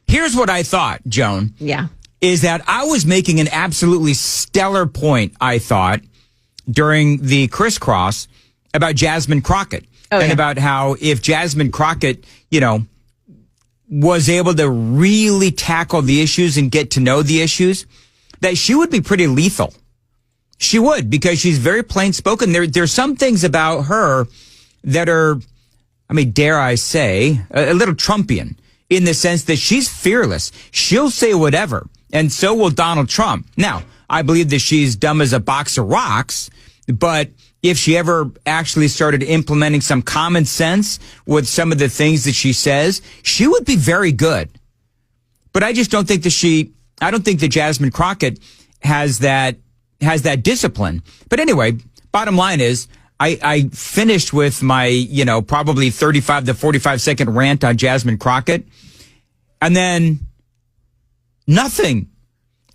Here's what I thought, Joan. Yeah. Is that I was making an absolutely stellar point, I thought, during the crisscross about Jasmine Crockett. And about how if Jasmine Crockett, was able to really tackle the issues and get to know the issues, that she would be pretty lethal. She would, because she's very plain spoken. There's some things about her that are, dare I say, a little Trumpian, in the sense that she's fearless. She'll say whatever, and so will Donald Trump. Now, I believe that she's dumb as a box of rocks, but if she ever actually started implementing some common sense with some of the things that she says, she would be very good. But I just don't think that I don't think that Jasmine Crockett has that discipline. But anyway, bottom line is, I finished with my, probably 35 to 45 second rant on Jasmine Crockett, and then nothing.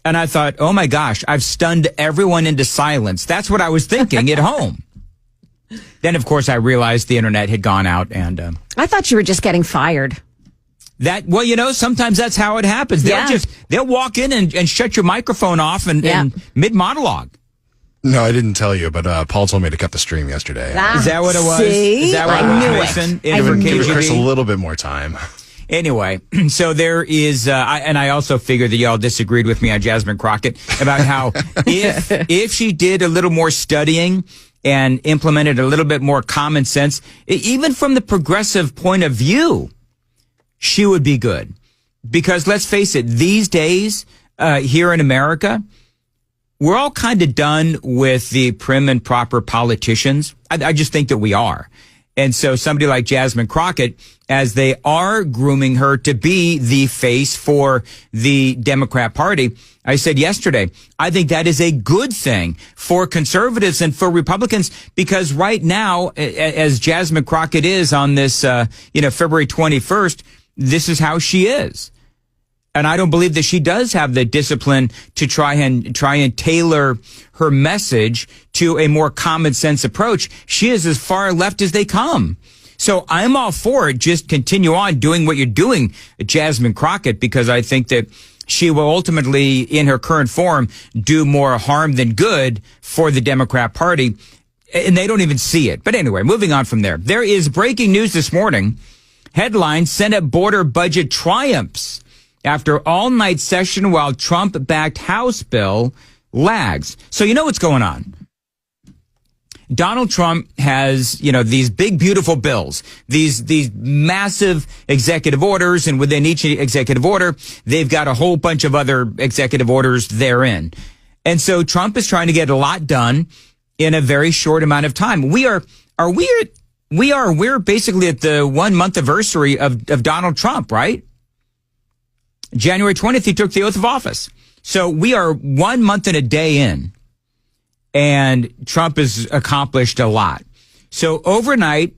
And I thought, oh my gosh, I've stunned everyone into silence. That's what I was thinking at home. Then, of course, I realized the internet had gone out, and I thought you were just getting fired. Sometimes that's how it happens. They'll walk in and shut your microphone off and mid monologue. No, I didn't tell you, but Paul told me to cut the stream yesterday. Is that what it was? See? Is that what I it knew was, Mason? Give Chris a little bit more time. Anyway, so there is, and I also figured that y'all disagreed with me on Jasmine Crockett about how if she did a little more studying and implemented a little bit more common sense, even from the progressive point of view, she would be good. Because let's face it, these days here in America, we're all kind of done with the prim and proper politicians. I just think that we are. And so somebody like Jasmine Crockett, as they are grooming her to be the face for the Democrat Party, I said yesterday, I think that is a good thing for conservatives and for Republicans, because right now, as Jasmine Crockett is on this, February 21st, this is how she is. And I don't believe that she does have the discipline to try and tailor her message to a more common sense approach. She is as far left as they come. So I'm all for it. Just continue on doing what you're doing, Jasmine Crockett, because I think that she will ultimately, in her current form, do more harm than good for the Democrat Party. And they don't even see it. But anyway, moving on from there. There is breaking news this morning. Headline, Senate border budget triumphs after all-night session while Trump-backed House bill lags. So you know what's going on. Donald Trump has, these big, beautiful bills, these massive executive orders, and within each executive order, they've got a whole bunch of other executive orders therein. And so Trump is trying to get a lot done in a very short amount of time. We're basically at the 1 month anniversary of Donald Trump, right? January 20th, he took the oath of office. So we are 1 month and a day in, and Trump has accomplished a lot. So overnight,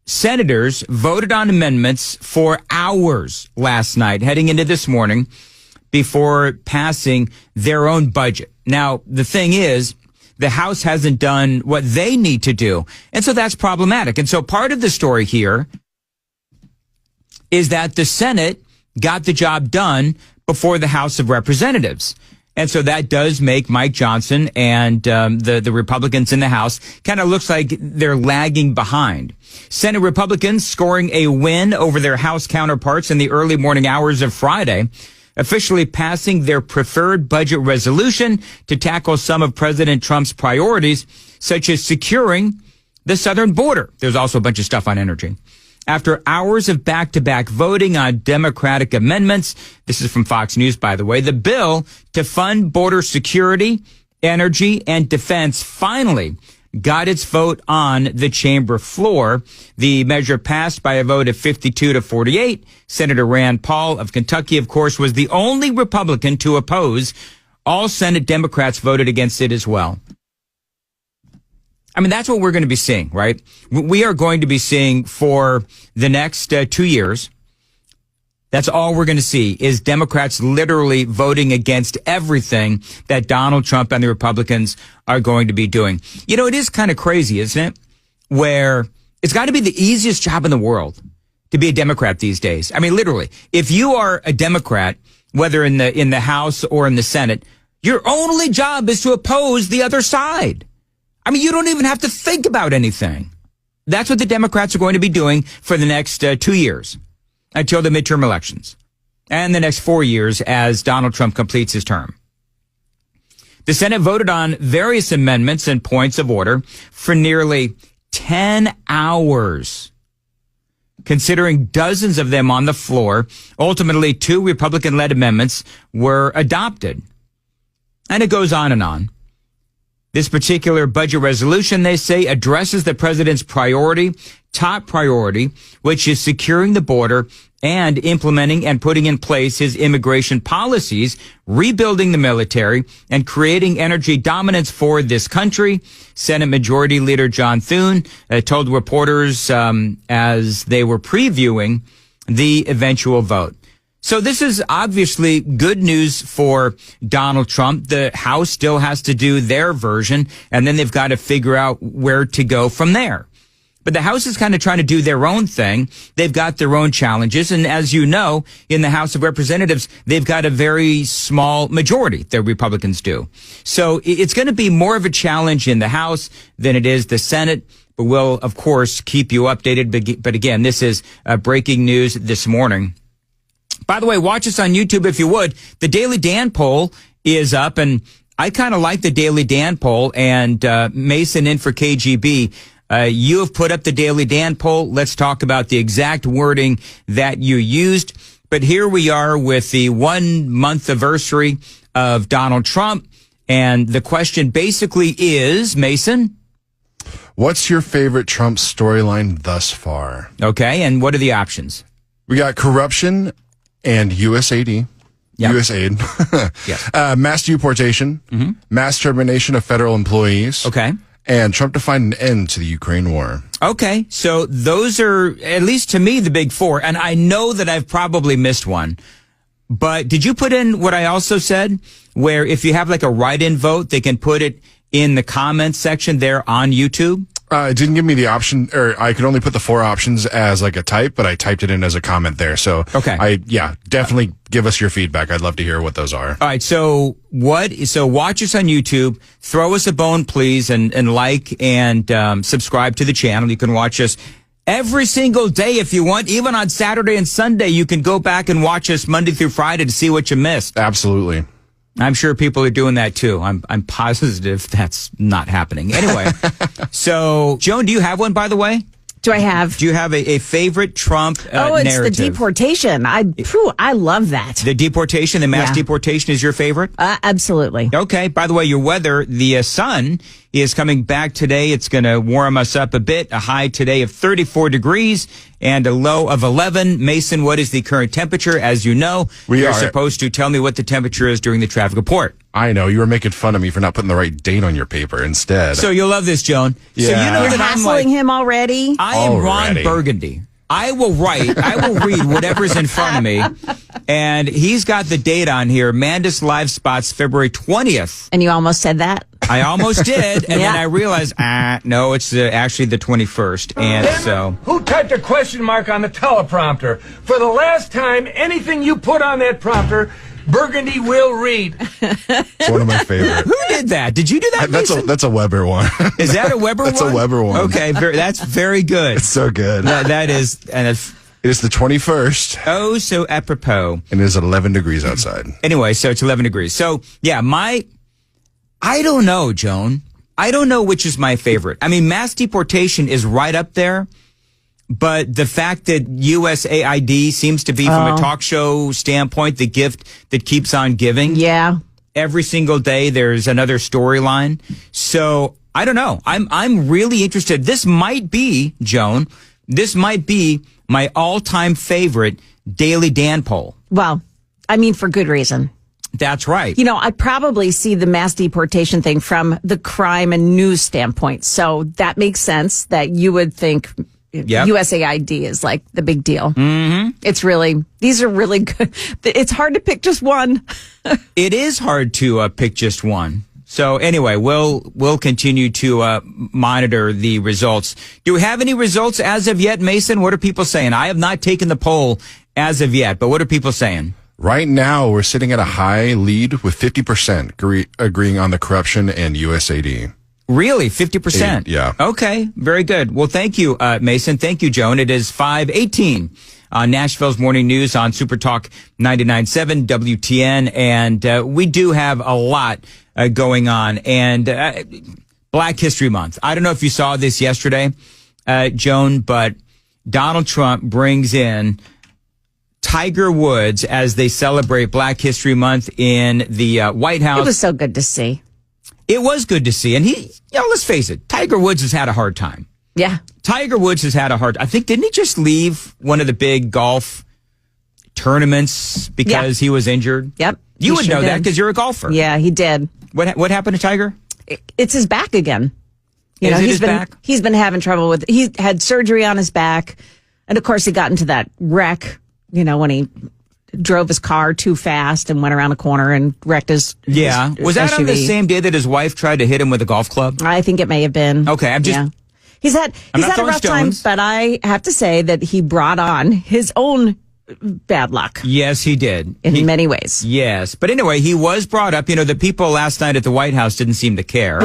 senators voted on amendments for hours last night, heading into this morning, before passing their own budget. Now, the thing is, the House hasn't done what they need to do. And so that's problematic. And so part of the story here is that the Senate got the job done before the House of Representatives. And so that does make Mike Johnson and the Republicans in the House kind of looks like they're lagging behind. Senate Republicans scoring a win over their House counterparts in the early morning hours of Friday, officially passing their preferred budget resolution to tackle some of President Trump's priorities, such as securing the southern border. There's also a bunch of stuff on energy. After hours of back-to-back voting on Democratic amendments, this is from Fox News, by the way, the bill to fund border security, energy, and defense finally got its vote on the chamber floor. The measure passed by a vote of 52 to 48. Senator Rand Paul of Kentucky, of course, was the only Republican to oppose. All Senate Democrats voted against it as well. That's what we're going to be seeing, right? We are going to be seeing for the next 2 years. That's all we're going to see is Democrats literally voting against everything that Donald Trump and the Republicans are going to be doing. It is kind of crazy, isn't it? Where it's got to be the easiest job in the world to be a Democrat these days. I mean, literally, if you are a Democrat, whether in the House or in the Senate, your only job is to oppose the other side. I mean, you don't even have to think about anything. That's what the Democrats are going to be doing for the next 2 years until the midterm elections and the next 4 years as Donald Trump completes his term. The Senate voted on various amendments and points of order for nearly 10 hours, considering dozens of them on the floor. Ultimately, 2 Republican-led amendments were adopted. And it goes on and on. This particular budget resolution, they say, addresses the president's top priority, which is securing the border and implementing and putting in place his immigration policies, rebuilding the military, and creating energy dominance for this country. Senate Majority Leader John Thune told reporters as they were previewing the eventual vote. So this is obviously good news for Donald Trump. The House still has to do their version, and then they've got to figure out where to go from there. But the House is kind of trying to do their own thing. They've got their own challenges. And as you know, in the House of Representatives, they've got a very small majority, the Republicans do. So it's going to be more of a challenge in the House than it is the Senate. But we'll, of course, keep you updated. But again, this is breaking news this morning. By the way, watch us on YouTube if you would. The Daily Dan poll is up, and I kind of like the Daily Dan poll. And Mason in for KGB. You have put up the Daily Dan poll. Let's talk about the exact wording that you used. But here we are with the 1 month anniversary of Donald Trump. And the question basically is, Mason, what's your favorite Trump storyline thus far? Okay. And what are the options? We got corruption and USAID. Yep. USAID. Yes. Mass deportation, mass termination of federal employees. Okay. And Trump to find an end to the Ukraine war. Okay. So those are, at least to me, the big 4. And I know that I've probably missed one. But did you put in what I also said, where if you have like a write-in vote, they can put it in the comments section there on YouTube? It didn't give me the option, or I could only put the 4 options as like a type, but I typed it in as a comment there. So okay. Definitely give us your feedback. I'd love to hear what those are. All right. So watch us on YouTube, throw us a bone, please, and like and subscribe to the channel. You can watch us every single day if you want. Even on Saturday and Sunday, you can go back and watch us Monday through Friday to see what you missed. Absolutely. I'm sure people are doing that too. I'm positive that's not happening. Anyway, so Joan, do you have one, by the way? Do I have? Do you have a favorite Trump it's narrative? the deportation. I love that. The deportation, the mass deportation is your favorite? Absolutely. Okay. By the way, your weather, the sun is coming back today. It's going to warm us up a bit. A high today of 34 degrees and a low of 11. Mason, what is the current temperature? As you know, you're supposed to tell me what the temperature is during the traffic report. I know. You were making fun of me for not putting the right date on your paper instead. So you'll love this, Joan. Yeah. So you know You're that I'm hassling him already? I am Ron Burgundy. I will read whatever's in front of me. And he's got the date on here. Mandis Live Spots, February 20th. And you almost said that? I almost did. And then I realized, no, it's actually the 21st. And so. Who typed a question mark on the teleprompter? For the last time, anything you put on that prompter, Burgundy will read. It's one of my favorites. Who did that? Did you do that, Mason? That's a Weber one. Is that a Weber one? That's a Weber one. Okay, that's very good. It's so good. That is, and it is the 21st. Oh, so apropos. And it is 11 degrees outside. Anyway, so it's 11 degrees. So, yeah, I don't know, Joan. I don't know which is my favorite. I mean, mass deportation is right up there. But the fact that USAID seems to be, from a talk show standpoint, the gift that keeps on giving. Yeah. Every single day there's another storyline. So I don't know. I'm really interested. This might be, Joan, my all-time favorite Daily Dan poll. Well, I mean, for good reason. That's right. You know, I probably see the mass deportation thing from the crime and news standpoint. So that makes sense that you would think USAID is like the big deal. Mm-hmm. These are really good. It's hard to pick just one. It is hard to pick just one. So anyway, we'll continue to monitor the results. Do we have any results as of yet, Mason? What are people saying? I have not taken the poll as of yet, but what are people saying? Right now, we're sitting at a high lead with 50% agreeing on the corruption and USAID. Really? 50%? Yeah. Okay. Very good. Well, thank you, Mason. Thank you, Joan. It is 5:18 on Nashville's Morning News on Super Talk 99.7 WTN. And we do have a lot going on. And Black History Month. I don't know if you saw this yesterday, Joan, but Donald Trump brings in Tiger Woods as they celebrate Black History Month in the White House. It was so good to see. It was good to see. And let's face it, Tiger Woods has had a hard time. Yeah. Tiger Woods has had a hard, I think, didn't he just leave one of the big golf tournaments because he was injured? Yep. You would know that because you're a golfer. Yeah, he did. What happened to Tiger? It's his back again. Is it his back? He's been having trouble with, he had surgery on his back. And of course he got into that wreck, when he drove his car too fast and went around a corner and wrecked his Was that SUV. on the same day that his wife tried to hit him with a golf club? I think it may have been. Okay, He's had a rough time, but I have to say that he brought on his own bad luck. Yes, he did. In many ways. Yes. But anyway, he was brought up. The people last night at the White House didn't seem to care.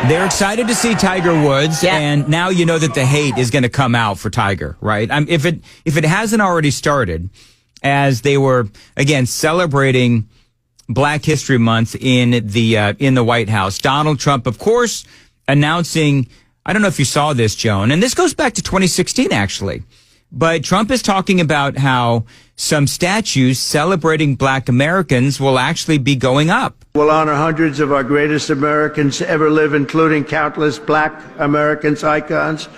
They're excited to see Tiger Woods, and now you know that the hate is going to come out for Tiger, right? If it hasn't already started, as they were again celebrating Black History Month in the White House, Donald Trump, of course, announcing. I don't know if you saw this, Joan, and this goes back to 2016, actually. But Trump is talking about how some statues celebrating Black Americans will actually be going up. We'll honor hundreds of our greatest Americans to ever live, including countless Black Americans icons.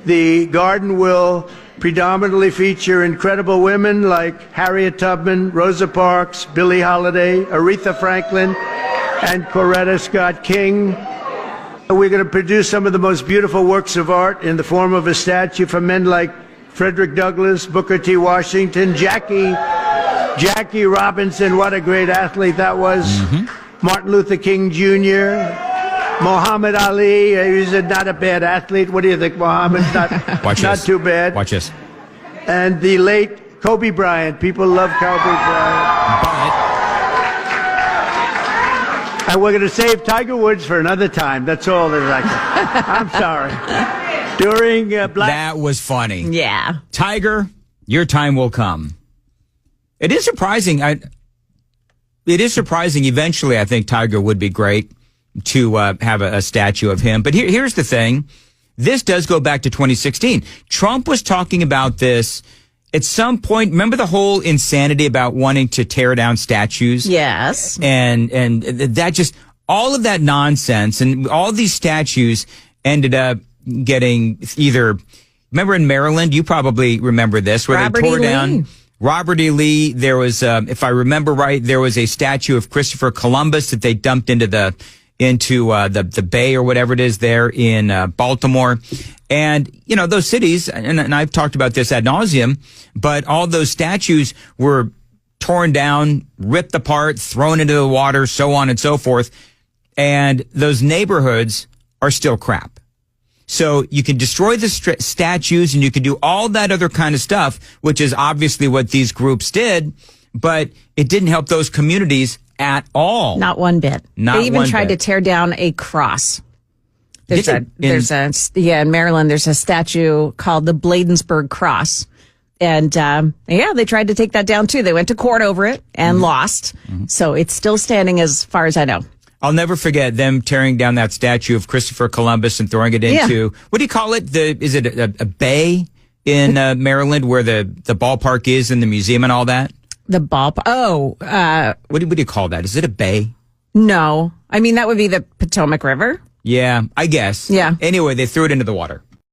The garden will predominantly feature incredible women like Harriet Tubman, Rosa Parks, Billie Holiday, Aretha Franklin, and Coretta Scott King. We're going to produce some of the most beautiful works of art in the form of a statue for men like Frederick Douglass, Booker T. Washington, Jackie Robinson, what a great athlete that was. Martin Luther King Jr., Muhammad Ali, he's not a bad athlete. What do you think, Muhammad? Not too bad. Watch this. And the late Kobe Bryant. People love Kobe Bryant. And we're going to save Tiger Woods for another time. That's all that I can. I'm sorry. During That was funny. Yeah. Tiger, your time will come. It is surprising. It is surprising. Eventually, I think Tiger would be great to have a statue of him. But here's the thing. This does go back to 2016. Trump was talking about this at some point. Remember the whole insanity about wanting to tear down statues? Yes. And that just, all of that nonsense and all these statues ended up getting either, remember in Maryland, you probably remember this, where Robert they tore E. down Lee. Robert E. Lee. There was, if I remember right, there was a statue of Christopher Columbus that they dumped into the bay or whatever it is there in Baltimore. And, those cities, and I've talked about this ad nauseum, but all those statues were torn down, ripped apart, thrown into the water, so on and so forth. And those neighborhoods are still crap. So you can destroy the statues and you can do all that other kind of stuff, which is obviously what these groups did, but it didn't help those communities at all. Not one bit. They even tried to tear down a cross. In Maryland, there's a statue called the Bladensburg Cross. And, they tried to take that down too. They went to court over it and lost. So it's still standing as far as I know. I'll never forget them tearing down that statue of Christopher Columbus and throwing it into, what do you call it? Is it a bay in Maryland where the ballpark is and the museum and all that? The ballpark. What do you call that? Is it a bay? No. I mean, that would be the Potomac River. Yeah, I guess. Yeah. Anyway, they threw it into the water.